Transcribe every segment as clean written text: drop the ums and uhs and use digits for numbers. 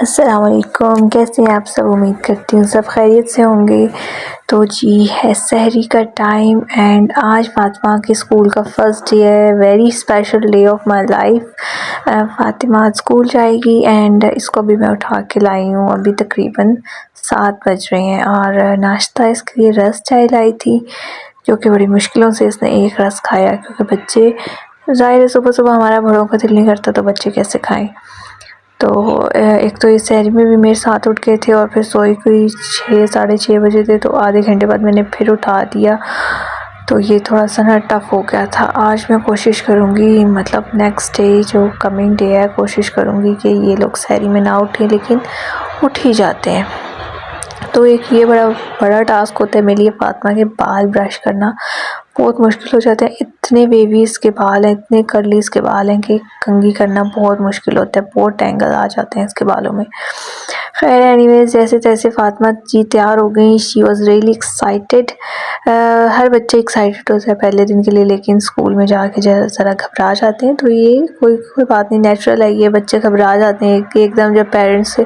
अस्सलाम वालेकुम, कैसे हैं आप सब। उम्मीद करती हूँ सब खैरियत से होंगे। तो जी है सहरी का टाइम एंड आज फ़ातिमा के स्कूल का फ़र्स्ट डे है। Very special day of my life. Fatima आज स्कूल जाएगी एंड इसको भी मैं उठा के लाई हूँ। अभी तकरीबन 7 बज रहे हैं और नाश्ता इसके लिए रस चाय लाई थी, जो कि बड़ी मुश्किलों से इसने एक रस खाया, क्योंकि बच्चे ज़ाहिर है सुबह सुबह हमारा बड़ों का दिल नहीं करता, तो बच्चे कैसे खाएं। तो एक तो इस सहरी में भी मेरे साथ उठ गए थे और फिर सोई कोई 6 साढ़े 6 बजे थे, तो आधे घंटे बाद मैंने फिर उठा दिया। तो ये थोड़ा सा ना टफ़ हो गया था। आज मैं कोशिश करूँगी, मतलब नेक्स्ट डे जो कमिंग डे है, कोशिश करूँगी कि ये लोग सहरी में ना उठें, लेकिन उठ ही जाते हैं। तो एक ये बड़ा बड़ा टास्क होता है मेरे लिए, फ़ातिमा के बाल ब्रश करना बहुत मुश्किल हो जाता है। इतने बेबीज़ के बाल हैं, इतने कर्लीज़ के बाल हैं कि कंघी करना बहुत मुश्किल होता है, बहुत टैंगल आ जाते हैं इसके बालों में। खैर एनीवेज़, जैसे तैसे फ़ातिमा जी तैयार हो गई। She was really excited. हर बच्चे एक्साइटेड होता है पहले दिन के लिए, लेकिन स्कूल में जाके ज़रा घबरा जाते हैं। तो ये कोई बात नहीं, नेचुरल है ये। बच्चे घबरा जाते हैं कि एकदम जब पेरेंट्स से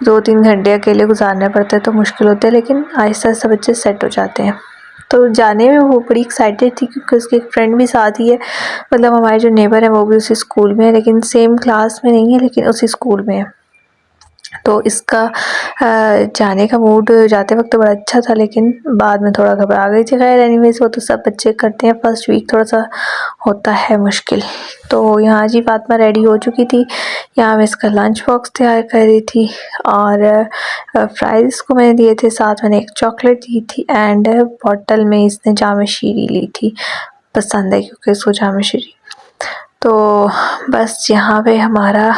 2-3 घंटे अकेले गुजारना पड़ता है तो मुश्किल होता है, लेकिन आहिस्ता आहिस्ता बच्चे सेट हो जाते हैं। तो जाने में वो बड़ी एक्साइटेड थी, क्योंकि उसकी एक फ्रेंड भी साथ ही है। मतलब हमारे जो नेबर है वो भी उसी स्कूल में है, लेकिन सेम क्लास में नहीं है, लेकिन उसी स्कूल में है। तो इसका जाने का मूड जाते वक्त तो बड़ा अच्छा था, लेकिन बाद में थोड़ा घबरा गई थी। खैर एनीवेज़, वो तो सब बच्चे करते हैं, फर्स्ट वीक थोड़ा सा होता है मुश्किल। तो यहाँ जी फ़ातिमा रेडी हो चुकी थी। यहाँ मैं इसका लंच बॉक्स तैयार कर रही थी और फ्राइज़ को मैंने दिए थे, साथ मैंने एक चॉकलेट दी थी एंड बॉटल में इसने जाम शीरी ली थी। पसंद है क्योंकि इसको जाम शीरी। तो बस यहाँ पे हमारा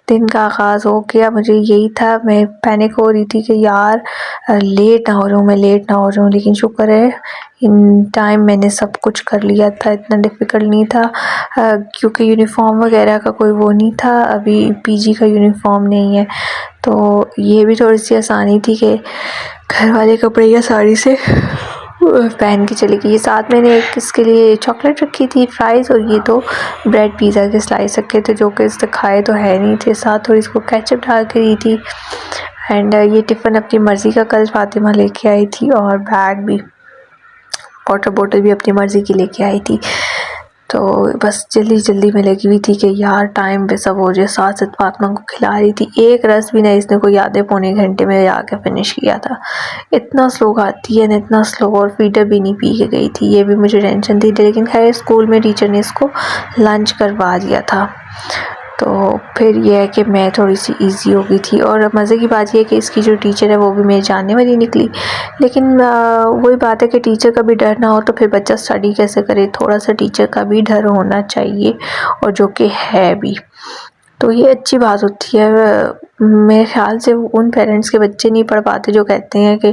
दिन का आगाज़ हो गया। मुझे यही था, मैं पैनिक हो रही थी कि यार लेट ना हो जाऊँ, मैं लेट ना हो जाऊँ, लेकिन शुक्र है इन टाइम मैंने सब कुछ कर लिया था। इतना डिफ़िकल्ट नहीं था, क्योंकि यूनिफ़ॉर्म वगैरह का कोई वो नहीं था, अभी पीजी का यूनिफ़ॉर्म नहीं है। तो ये भी थोड़ी सी आसानी थी कि घर वाले कपड़े या साड़ी से पहन के चली गई। ये साथ मैंने एक इसके लिए चॉकलेट रखी थी, फ्राइज़, और ये तो ब्रेड पिज़्ज़ा के स्लाइस रखे थे, जो कि इसने खाए तो है नहीं थे। साथ थोड़ी इसको केचप डाल के दी थी एंड ये टिफ़िन अपनी मर्ज़ी का कल फ़ातिमा लेके आई थी, और बैग भी, वाटर बोतल भी अपनी मर्ज़ी की लेके आई थी। तो बस जल्दी जल्दी में लगी हुई थी कि यार टाइम पे सब हो जाए। साथ साथ फ़ातिमा को खिला रही थी। एक रस भी नहीं इसने कोई आधे पौने घंटे में आके फिनिश किया था। इतना स्लो खाती है ना, इतना स्लो, और फीडर भी नहीं पी के गई थी। ये भी मुझे टेंशन थी, लेकिन खैर स्कूल में टीचर ने इसको लंच करवा दिया था। तो फिर यह है कि मैं थोड़ी सी इजी हो गई थी। और मज़े की बात यह है कि इसकी जो टीचर है वो भी मेरे जानने वाली निकली। लेकिन वही बात है कि टीचर का भी डर ना हो तो फिर बच्चा स्टडी कैसे करे। थोड़ा सा टीचर का भी डर होना चाहिए, और जो कि है भी, तो ये अच्छी बात होती है। मेरे ख्याल से उन पेरेंट्स के बच्चे नहीं पढ़ पाते जो कहते हैं कि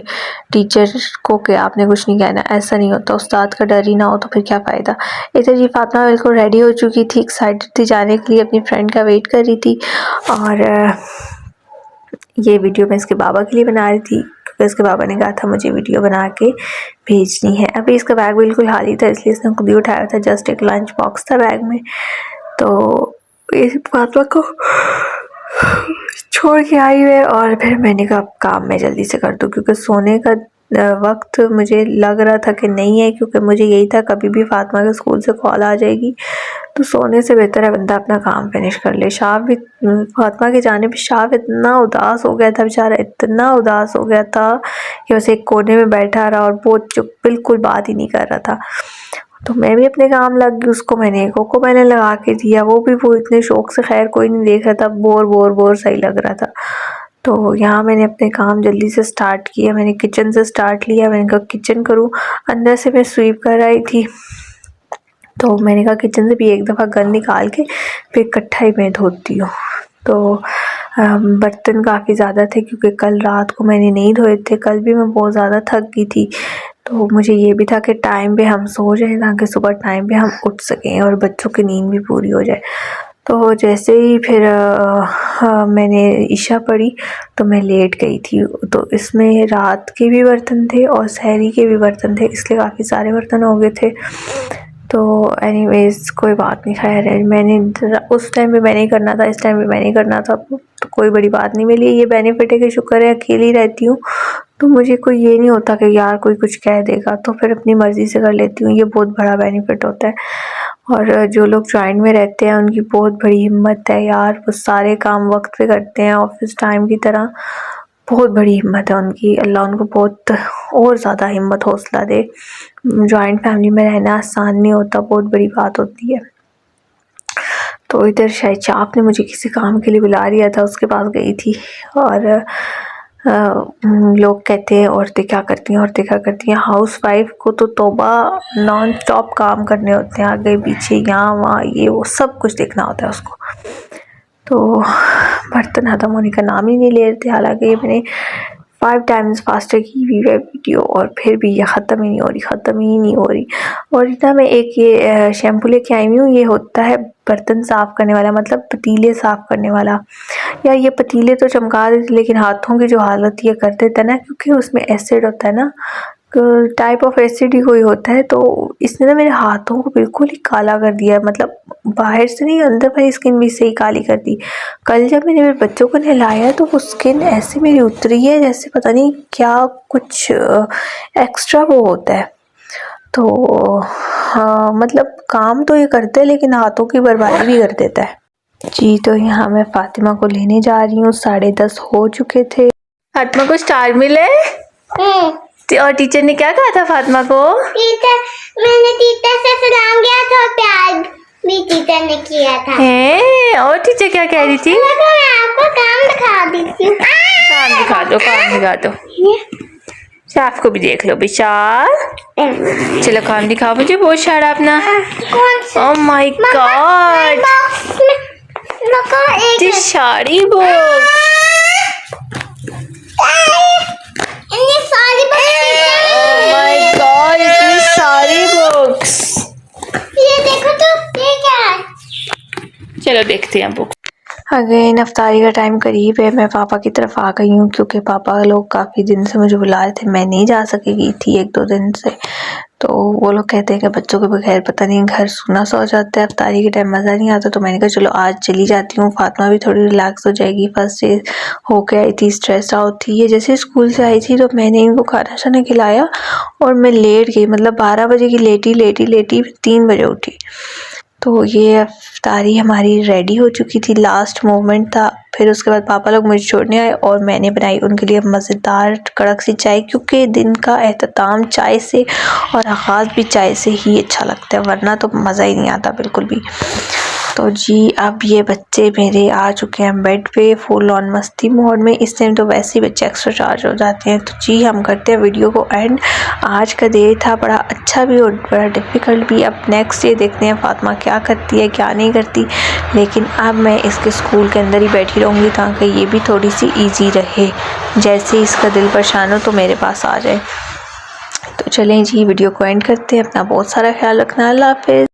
टीचर को कि आपने कुछ नहीं कहना। ऐसा नहीं होता, उस्ताद का डर ही ना हो तो फिर क्या फ़ायदा। इधर जी फ़ातिमा बिल्कुल रेडी हो चुकी थी, एक्साइटेड थी जाने के लिए, अपनी फ्रेंड का वेट कर रही थी। और ये वीडियो मैं इसके बाबा के लिए बना रही थी, क्योंकि इसके बाबा ने कहा था मुझे वीडियो बना के भेजनी है। अभी इसका बैग बिल्कुल खाली था, इसलिए इसने खुद ही उठाया था। जस्ट एक लंच बॉक्स था बैग में। तो इस फ़ातिमा को छोड़ के आई है, और फिर मैंने कहा काम मैं जल्दी से कर दूँ, क्योंकि सोने का वक्त मुझे लग रहा था कि नहीं है, क्योंकि मुझे यही था कभी भी फ़ातिमा के स्कूल से कॉल आ जाएगी, तो सोने से बेहतर है बंदा अपना काम फिनिश कर ले। शाह भी, फ़ातिमा के जाने पे शाह इतना उदास हो गया था बेचारा, इतना उदास हो गया था कि बस एक कोने में बैठा रहा और बहुत चुप, बिल्कुल बात ही नहीं कर रहा था। तो मैं भी अपने काम लग गई। उसको मैंने कोको मैंने लगा के दिया, वो इतने शौक से, खैर कोई नहीं देख रहा था, बोर बोर बोर सही लग रहा था। तो यहाँ मैंने अपने काम जल्दी से स्टार्ट किया। मैंने किचन से स्टार्ट लिया। मैंने कहा किचन करूँ, अंदर से मैं स्वीप कर आई थी, तो मैंने कहा किचन से भी एक दफ़ा गंद निकाल के फिर इकट्ठा ही मैं धोती हूँ। तो बर्तन काफ़ी ज़्यादा थे, क्योंकि कल रात को मैंने नहीं धोए थे। कल भी मैं बहुत ज़्यादा थक गई थी, तो मुझे ये भी था कि टाइम पे हम सो जाएं, ताकि सुबह टाइम पे हम उठ सकें और बच्चों की नींद भी पूरी हो जाए। तो जैसे ही फिर मैंने इशा पढ़ी तो मैं लेट गई थी। तो इसमें रात के भी बर्तन थे और सहरी के भी बर्तन थे, इसलिए काफ़ी सारे बर्तन हो गए थे। तो एनीवेज़ कोई बात नहीं, खैर है। मैंने उस टाइम पे मैंने करना था, इस टाइम पे मैंने करना था, तो कोई बड़ी बात नहीं। मेरे लिए ये बेनिफिट है कि शुक्र है अकेली रहती हूँ, तो मुझे कोई ये नहीं होता कि यार कोई कुछ कह देगा, तो फिर अपनी मर्ज़ी से कर लेती हूँ। ये बहुत बड़ा बेनिफिट होता है। और जो लोग जॉइंट में रहते हैं उनकी बहुत बड़ी हिम्मत है यार, वो सारे काम वक्त पे करते हैं ऑफिस टाइम की तरह। बहुत बड़ी हिम्मत है उनकी, अल्लाह उनको बहुत और ज़्यादा हिम्मत हौसला दे। जॉइंट फैमिली में रहना आसान नहीं होता, बहुत बड़ी बात होती है। तो इधर शायद चाप ने मुझे किसी काम के लिए बुला लिया था, उसके पास गई थी। और लोग कहते हैं औरतें क्या करती हैं, औरतें क्या करती हैं। हाउस वाइफ को तो तौबा नॉन स्टॉप काम करने होते हैं, आगे पीछे यहाँ वहाँ ये वो सब कुछ देखना होता है उसको। तो बर्तन ख़त्म होने का नाम ही नहीं ले रहे थे। हालांकि ये मैंने 5 टाइम्स फास्टर की हुई है वीडियो, और फिर भी ये ख़त्म ही नहीं हो रही, ख़त्म ही नहीं हो रही। और इतना मैं एक ये शैम्पू लेके आई हूँ, ये होता है बर्तन साफ़ करने वाला, मतलब पतीले साफ़ करने वाला। या ये पतीले तो चमका देते, लेकिन हाथों की जो हालत ये कर देता है ना, क्योंकि उसमें एसिड होता है ना, टाइप ऑफ एसिड ही कोई होता है। तो इसने ना मेरे हाथों को बिल्कुल ही काला कर दिया, मतलब बाहर से नहीं अंदर मेरी स्किन भी सही काली कर दी। कल जब मैंने मेरे बच्चों को नहलाया तो वो स्किन ऐसे मेरी उतरी है जैसे पता नहीं क्या कुछ एक्स्ट्रा वो होता है। तो हाँ, मतलब काम तो ये करते हैं लेकिन हाथों की बर्बादी भी कर देता है जी। तो यहाँ मैं फातिमा को लेने जा रही हूँ, 10:30 हो चुके थे। फातिमा को स्टार मिले और टीचर ने क्या कहा था फातिमा को? मैंने टीचर से सलाम किया था, प्यार भी टीचर ने किया था। और टीचर क्या कह रही थी? मैं आपको काम दिखा देती हूँ। काम दिखा दो, काम दिखा दो। साफ को भी देख लो विशाल। चलो काम दिखाओ मुझे बहुत सारा अपना। ओह माय गॉड, सारी बुक। माय गॉड, इतनी सारी बुक्स। ये देखो तो, ये क्या है? चलो देखते हैं बुक। अगेन अफ्तारी का टाइम करीब है, मैं पापा की तरफ आ गई हूँ क्योंकि पापा लोग काफ़ी दिन से मुझे बुला रहे थे, मैं नहीं जा सकेगी थी 1-2 दिन से। तो वो लोग कहते हैं कि बच्चों के बगैर पता नहीं घर सूना सा हो जाता है, अफ्तारी के टाइम मज़ा नहीं आता। तो मैंने कहा चलो आज चली जाती हूँ, फातिमा भी थोड़ी रिलैक्स हो जाएगी। फर्स्ट डे होके आई थी, स्ट्रेस आउट थी। ये जैसे स्कूल से आई थी तो मैंने इनको खाना शाना खिलाया और मैं लेट गई, मतलब 12 बजे की लेटी 3 बजे उठी। तो ये अफ्तारी हमारी रेडी हो चुकी थी, लास्ट मोमेंट था। फिर उसके बाद पापा लोग मुझे छोड़ने आए और मैंने बनाई उनके लिए मज़ेदार कड़क सी चाय, क्योंकि दिन का एहतमाम चाय से और आगाज़ भी चाय से ही अच्छा लगता है, वरना तो मज़ा ही नहीं आता बिल्कुल भी। तो जी अब ये बच्चे मेरे आ चुके हैं बेड पे फुल ऑन मस्ती मोड में। इस टाइम तो वैसे ही बच्चे एक्स्ट्रा चार्ज हो जाते हैं। तो जी हम करते हैं वीडियो को एंड। आज का डे था बड़ा अच्छा भी और बड़ा डिफ़िकल्ट भी। अब नेक्स्ट डे देखते हैं फातिमा क्या करती है क्या नहीं करती, लेकिन अब मैं इसके स्कूल के अंदर ही बैठी रहूँगी ताकि ये भी थोड़ी सी ईजी रहे। जैसे इसका दिल परेशान हो तो मेरे पास आ जाए। तो चलें जी वीडियो को एंड करते हैं। अपना बहुत सारा ख्याल रखना, अल्लाह हाफ़िज़।